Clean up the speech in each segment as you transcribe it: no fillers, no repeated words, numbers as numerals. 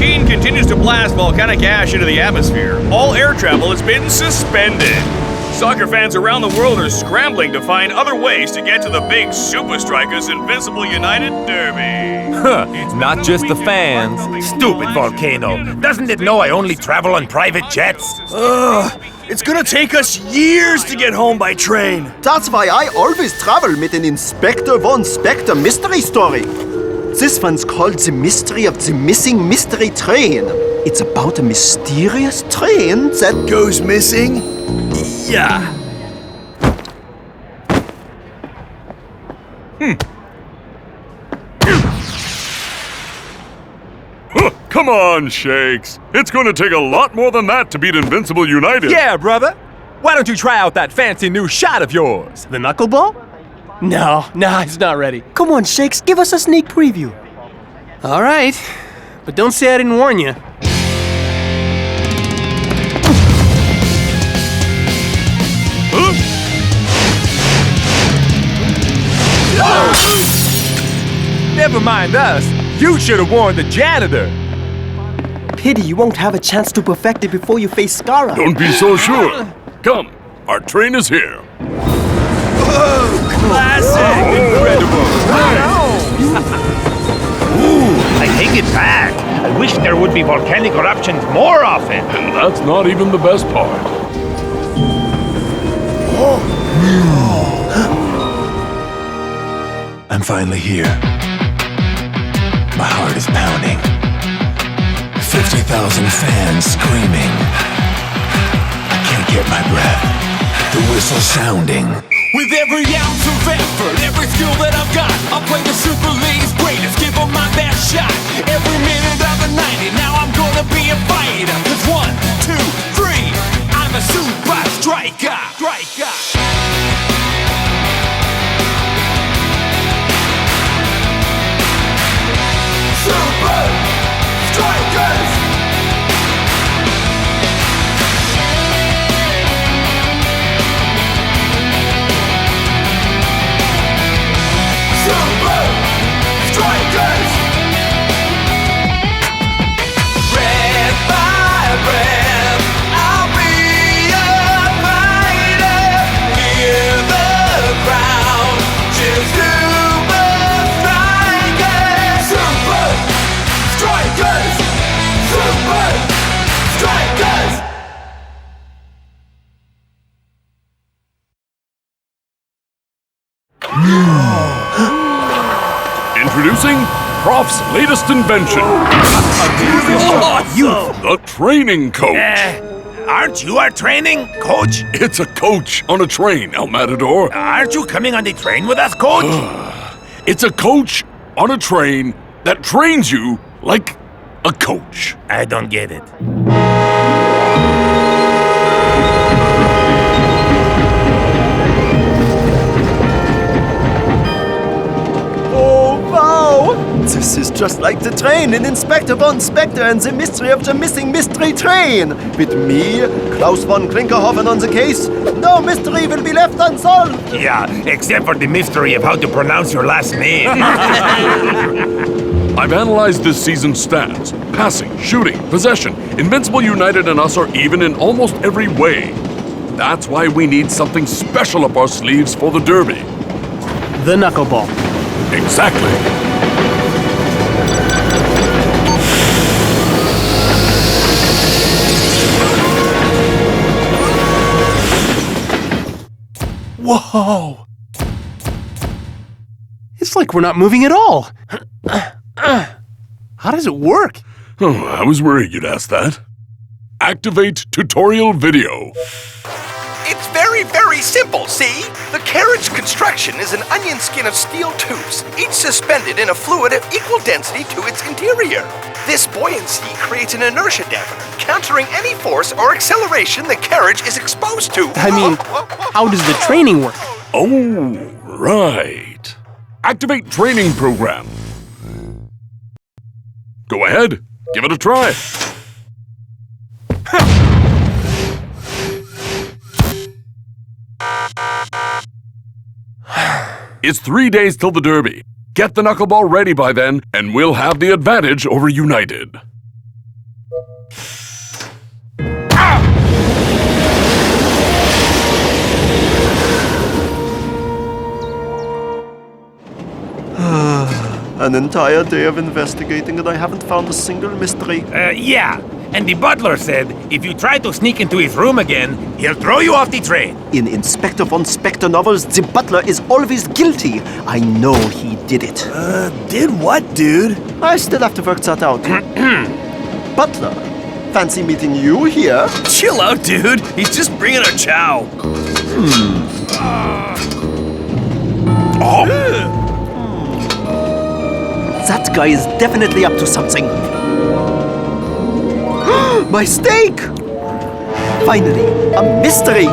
machine continues to blast volcanic ash into the atmosphere, all air travel has been suspended. Soccer fans around the world are scrambling to find other ways to get to the big Supa Strikas Invincible United derby. Not just the fans. Stupid volcano. Doesn't it know I only travel on private jets? It's gonna take us years to get home by train. That's why I always travel with an Inspector von Spectre mystery story. This one's called The Mystery of the Missing Mystery Train. It's about a mysterious train that Goes missing? Yeah. Come on, Shakes. It's going to take a lot more than that to beat Invincible United. Yeah, brother. Why don't you try out that fancy new shot of yours? The knuckleball? No, it's not ready. Come on, Shakes, give us a sneak preview. All right, but don't say I didn't warn you. Never mind us. You should have warned the janitor. Pity you won't have a chance to perfect it before you face Skara. Don't be so sure. Come, our train is here. Classic! Incredible. I take it back. I wish there would be volcanic eruptions more often. And that's not even the best part. I'm finally here. My heart is pounding. 50,000 fans screaming. I can't get my breath. The whistle sounding. With every ounce of effort, every skill that I've got, I'll play the Super League's greatest, give them my best shot. Every minute of the 90, now I'm gonna be a fighter. 'Cause 1, 2, 3, I'm a Supa Striker. Supa Strikas! Supa Strikas! Breath by breath, I'll be a fighter. Hear the crowd cheer Supa Strikas! Supa Strikas! Supa Strikas! Introducing Prof's latest invention. The training coach. Aren't you our training coach? It's a coach on a train, El Matador. Aren't you coming on the train with us, coach? It's a coach on a train that trains you like a coach. I don't get it. Oh, wow! This is just like the train in Inspector von Spectre and the Mystery of the Missing Mystery Train. With me, Klaus von Klinkerhoffen on the case, no mystery will be left unsolved. Yeah, except for the mystery of how to pronounce your last name. I've analyzed this season's stats. Passing, shooting, possession. Invincible United and us are even in almost every way. That's why we need something special up our sleeves for the derby. The knuckleball. Exactly. Whoa! It's like we're not moving at all. How does it work? Oh, I was worried you'd ask that. Activate tutorial video. It's very, very simple, see? The carriage construction is an onion skin of steel tubes, each suspended in a fluid of equal density to its interior. This buoyancy creates an inertia dampener, countering any force or acceleration the carriage is exposed to. I mean, how does the training work? Oh, right. Activate training program. Go ahead, give it a try. It's 3 days till the derby. Get the knuckleball ready by then, and we'll have the advantage over United. An entire day of investigating and I haven't found a single mystery. Yeah. And the butler said if you try to sneak into his room again, he'll throw you off the train. In Inspector von Spectre novels, the butler is always guilty. I know he did it. Did what, dude? I still have to work that out. Butler, fancy meeting you here? Chill out, dude. He's just bringing a chow. That guy is definitely up to something. My steak! Finally, a mystery!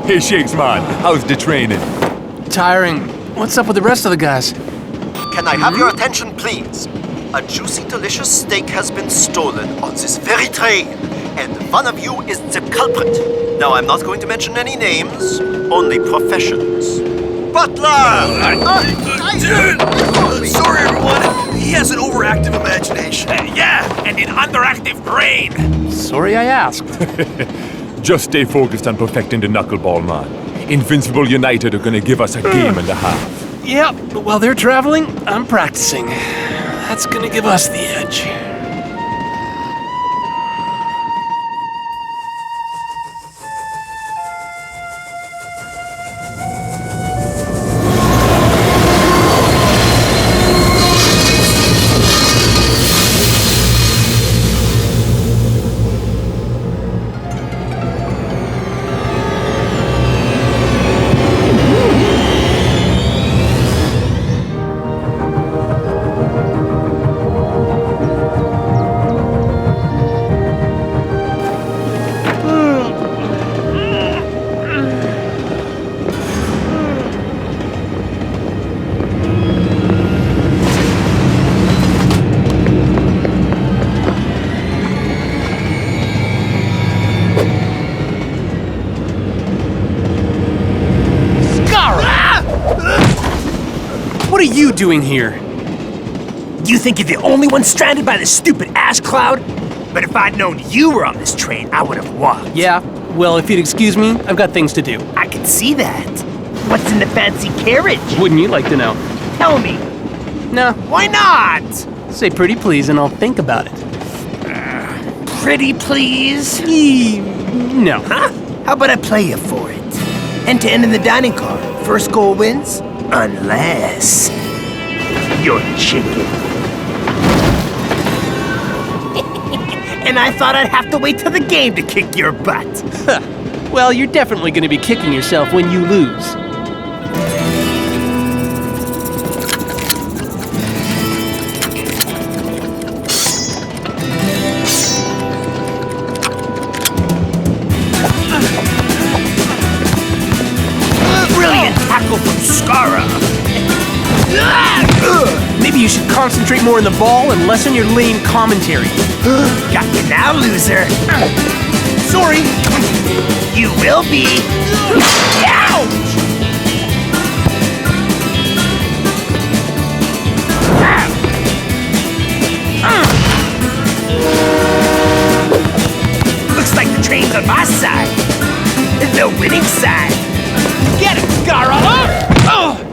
Hey, Shakes, man. How's the training? Tiring. What's up with the rest of the guys? Can I have your attention, please? A juicy, delicious steak has been stolen on this very train, and one of you is the culprit. Now, I'm not going to mention any names, only professions. Butler! Dude! Sorry, everyone. He has an overactive imagination. Yeah, and an underactive brain. Sorry I asked. Just stay focused on perfecting the knuckleball, man. Invincible United are gonna give us a game and a half. Yep, but while they're traveling, I'm practicing. That's gonna give us the edge. What are you doing here? You think you're the only one stranded by this stupid ash cloud? But if I'd known you were on this train, I would have walked. Yeah, well, if you'd excuse me, I've got things to do. I can see that. What's in the fancy carriage? Wouldn't you like to know? Tell me. No. Why not? Say pretty please and I'll think about it. Pretty please? No. Huh? How about I play you for it? End to end in the dining car. First goal wins. Unless you're chicken. And I thought I'd have to wait till the game to kick your butt. Well, you're definitely going to be kicking yourself when you lose. Brilliant tackle from Skara. Maybe you should concentrate more on the ball and less on your lame commentary. Got you now, loser. Sorry. You will be. Ouch! Looks like the train's on my side. The winning side. Get him, Skara! Oh!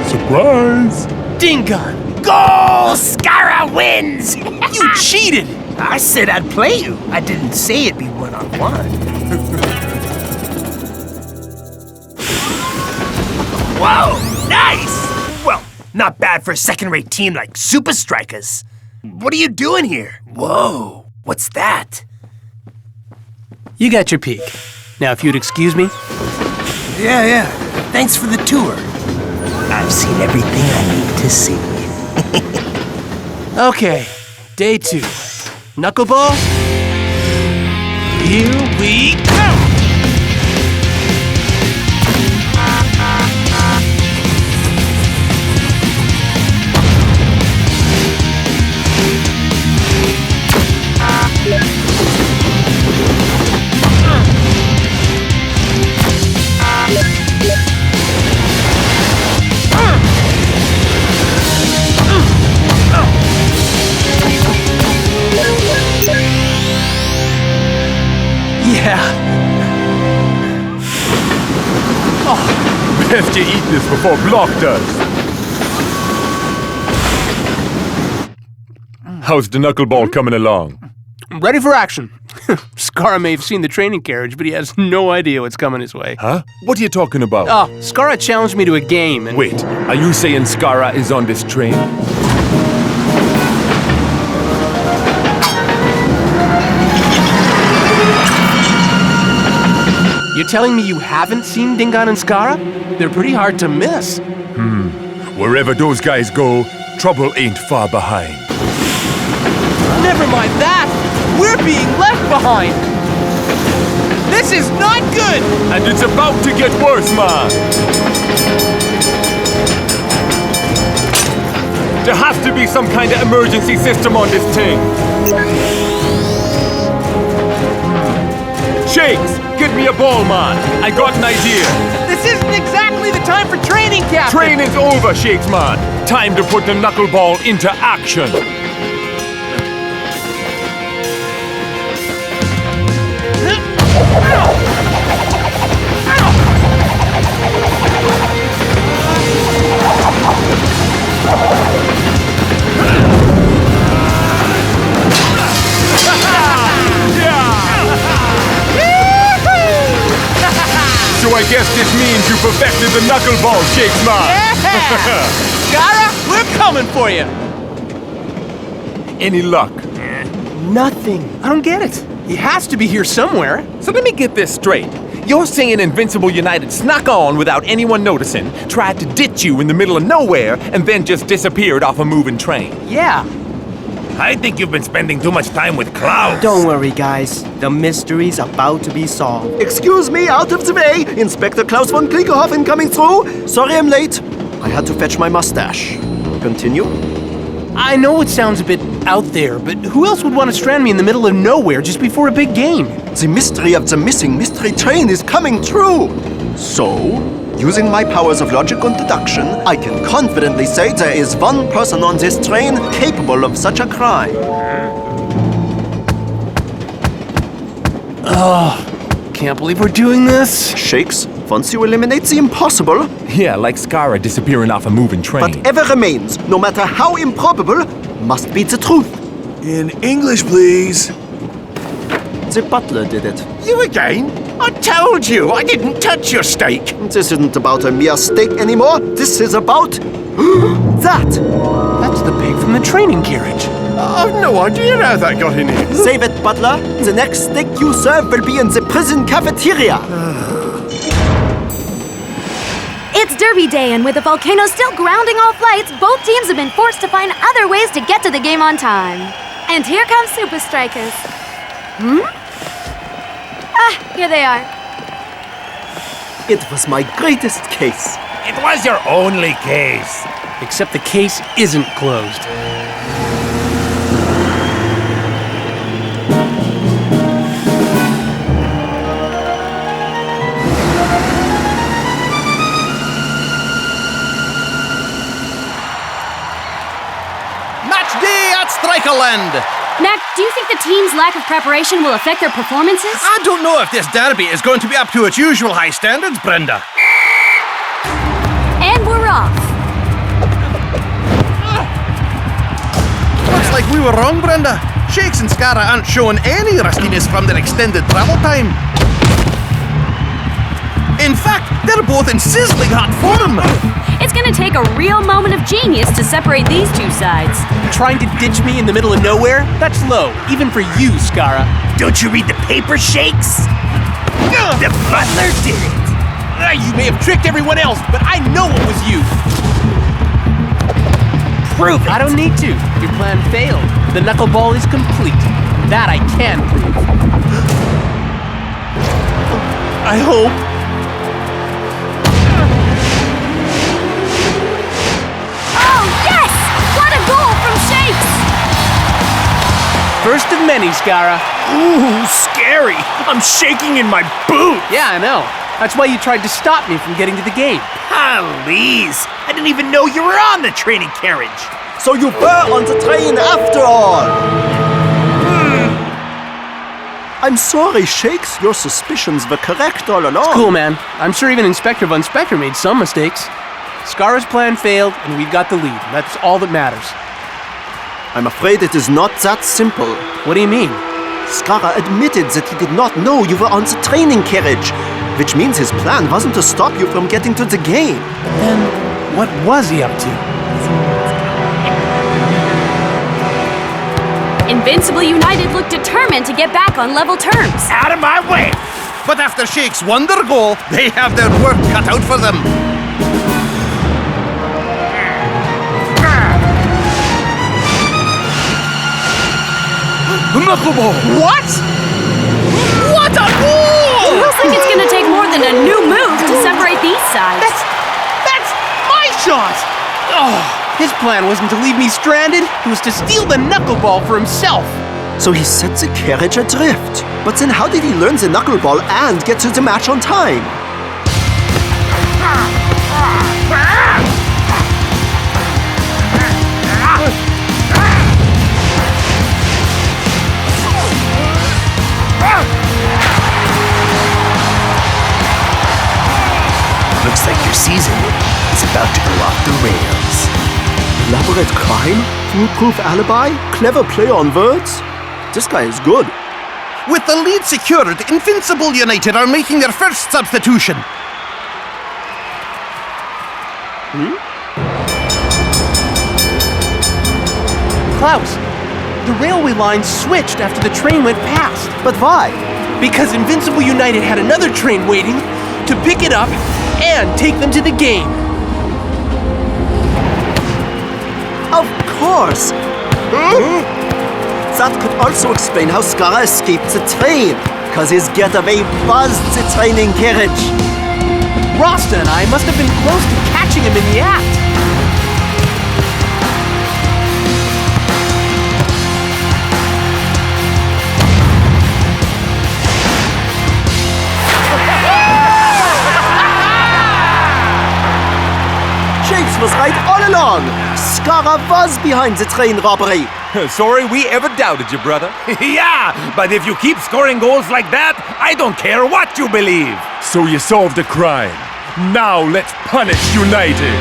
Surprise! Ding-gun. Goal! Skara wins! You cheated! I said I'd play you. I didn't say it'd be one-on-one. Whoa! Nice! Well, not bad for a second-rate team like Supa Strikas. What are you doing here? Whoa! What's that? You got your peek. Now, if you'd excuse me. Yeah. Thanks for the tour. I've seen everything I need to see. Okay, day 2. Knuckleball? Here we go! Yeah. Best you eat this before Block does. How's the knuckleball coming along? Ready for action. Skara may have seen the training carriage, but he has no idea what's coming his way. Huh? What are you talking about? Oh, Skara challenged me to a game and... Wait, are you saying Skara is on this train? You're telling me you haven't seen Dingon and Skara? They're pretty hard to miss. Wherever those guys go, trouble ain't far behind. Never mind that! We're being left behind! This is not good! And it's about to get worse, man! There has to be some kind of emergency system on this thing. Shakes, get me a ball, man. I got an idea. This isn't exactly the time for training, Captain! Train is over, Shakes, man. Time to put the knuckleball into action. So I guess this means you perfected the knuckleball, Shakes, man. Skara, we're coming for you! Any luck? Nothing. I don't get it. He has to be here somewhere. So let me get this straight. You're saying Invincible United snuck on without anyone noticing, tried to ditch you in the middle of nowhere, and then just disappeared off a moving train. Yeah. I think you've been spending too much time with Klaus. Don't worry, guys. The mystery's about to be solved. Excuse me, out of the way! Inspector Klaus von Klinkerhoffen coming through! Sorry I'm late. I had to fetch my mustache. Continue. I know it sounds a bit out there, but who else would want to strand me in the middle of nowhere just before a big game? The mystery of the missing mystery train is coming true! So, using my powers of logic and deduction, I can confidently say there is one person on this train capable of such a crime. Can't believe we're doing this. Shakes, once you eliminate the impossible, Yeah, like Skara disappearing off a moving train. whatever remains, no matter how improbable, must be the truth. In English, please. The butler did it. You again? I told you, I didn't touch your steak. This isn't about a mere steak anymore. This is about... that! That's the pig from the training carriage. I've no idea how that got in here. Save it, butler. The next steak you serve will be in the prison cafeteria. It's Derby Day, and with the volcano still grounding all flights, both teams have been forced to find other ways to get to the game on time. And here comes Supa Strikas. Here they are. It was my greatest case. It was your only case. Except the case isn't closed. Match day at Strikerland. Mac, do you think the team's lack of preparation will affect their performances? I don't know if this derby is going to be up to its usual high standards, Brenda. And we're off. Looks like we were wrong, Brenda. Shakes and Skara aren't showing any rustiness from their extended travel time. In fact, they're both in sizzling hot form. It's gonna take a real moment of genius to separate these two sides. Trying to ditch me in the middle of nowhere? That's low, even for you, Skara. Don't you read the paper, Shakes? The butler did it. You may have tricked everyone else, but I know it was you. Prove it. I don't need to. Your plan failed. The knuckleball is complete. That I can prove. I hope. Oh, yes! What a goal from Shakes! First of many, Skara. Ooh, scary. I'm shaking in my boot. Yeah, I know. That's why you tried to stop me from getting to the game. Please. I didn't even know you were on the training carriage. So you were on the train after all. I'm sorry, Shakes. Your suspicions were correct all along. Cool, man. I'm sure even Inspector Von Spectre made some mistakes. Skara's plan failed, and we've got the lead. That's all that matters. I'm afraid it is not that simple. What do you mean? Skara admitted that he did not know you were on the training carriage, which means his plan wasn't to stop you from getting to the game. Then, what was he up to? Invincible United looked determined to get back on level terms. Out of my way! But after Shakes won their goal, they have their work cut out for them. Knuckleball! What? What a goal! Looks like it's gonna take more than a new move to separate these sides. That's my shot! Oh, his plan wasn't to leave me stranded. It was to steal the knuckleball for himself. So he set the carriage adrift. But then how did he learn the knuckleball and get to the match on time? Looks like your season is about to go off the rails. Elaborate crime? Foolproof alibi? Clever play on words? This guy is good. With the lead secured, Invincible United are making their first substitution. Klaus, the railway line switched after the train went past. But why? Because Invincible United had another train waiting to pick it up and take them to the game. Of course! That could also explain how Skara escaped the train, because his getaway was the training carriage. Rasta and I must have been close to catching him in the act. Shakes was right all along. Skara was behind the train robbery. Sorry we ever doubted you, brother. Yeah, but if you keep scoring goals like that, I don't care what you believe. So you solved the crime. Now let's punish United.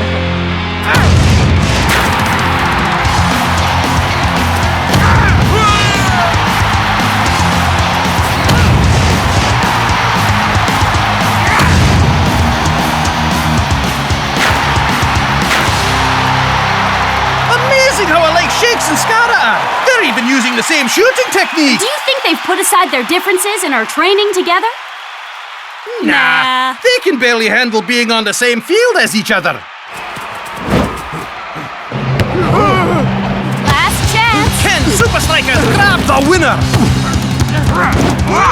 Amazing how alike Shakes and Skara are. They're even using the same shooting technique. Do you think they've put aside their differences and are training together? Nah, they can barely handle being on the same field as each other. Last chance. Can Supa Strikas grab the winner?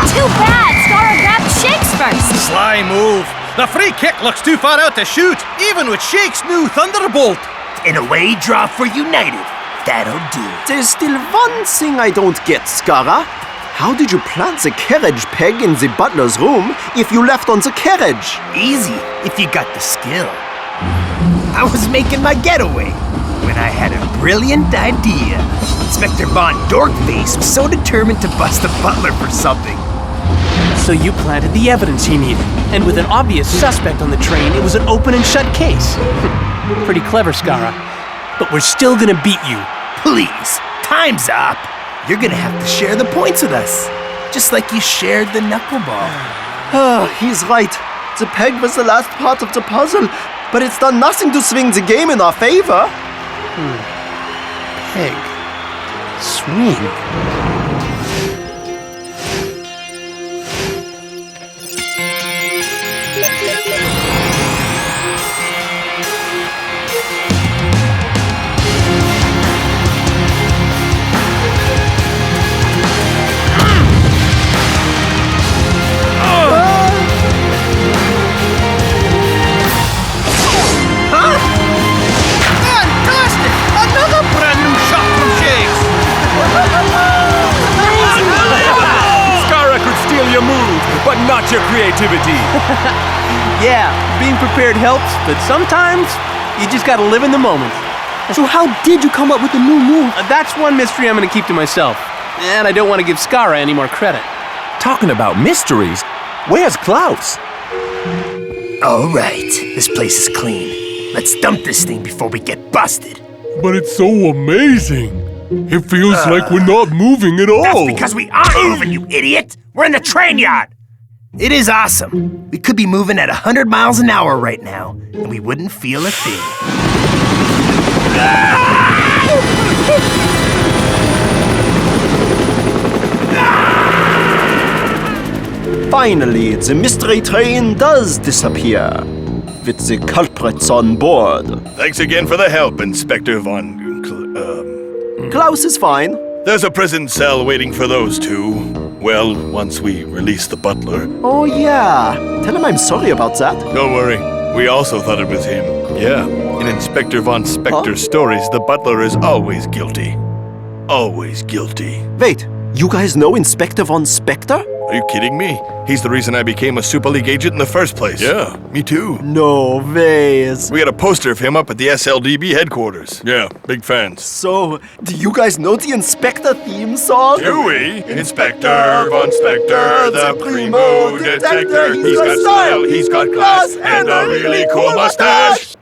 Too bad. Skara grabbed Shakes first. Sly move. The free kick looks too far out to shoot, even with Shakes' new Thunderbolt. An away draw for United. That'll do. There's still one thing I don't get, Skara. How did you plant the carriage peg in the butler's room if you left on the carriage? Easy, if you got the skill. I was making my getaway when I had a brilliant idea. Inspector Von Dorkface was so determined to bust the butler for something. So you planted the evidence he needed. And with an obvious suspect on the train, it was an open and shut case. Pretty clever, Skara. But we're still gonna beat you. Please, time's up. You're gonna have to share the points with us, just like you shared the knuckleball. He's right. The peg was the last part of the puzzle, but it's done nothing to swing the game in our favor. Peg. Swing. Fantastic! Another brand new shot from Shakes. Skara could steal your move, but not your creativity. Yeah, being prepared helps, but sometimes you just gotta live in the moment. So how did you come up with the new move? That's one mystery I'm gonna keep to myself. And I don't want to give Skara any more credit. Talking about mysteries, where's Klaus? All right, this place is clean. Let's dump this thing before we get busted. But it's so amazing. It feels like we're not moving at all. That's because we aren't moving, you idiot! We're in the train yard! It is awesome. We could be moving at 100 miles an hour right now, and we wouldn't feel a thing. Finally, the mystery train does disappear, with the culprits on board. Thanks again for the help, Inspector Von... Klaus is fine. There's a prison cell waiting for those two. Well, once we release the butler. Oh yeah, tell him I'm sorry about that. Don't worry, we also thought it was him. Yeah, in Inspector Von Spector's stories, the butler is always guilty. Always guilty. Wait, you guys know Inspector Von Spector? Are you kidding me? He's the reason I became a Super League agent in the first place. Yeah, me too. No ways. We had a poster of him up at the SLDB headquarters. Yeah, big fans. So, do you guys know the Inspector theme song? Do we? Inspector Von Spector, the primo detector. He's got style, he's got class, and a really cool mustache.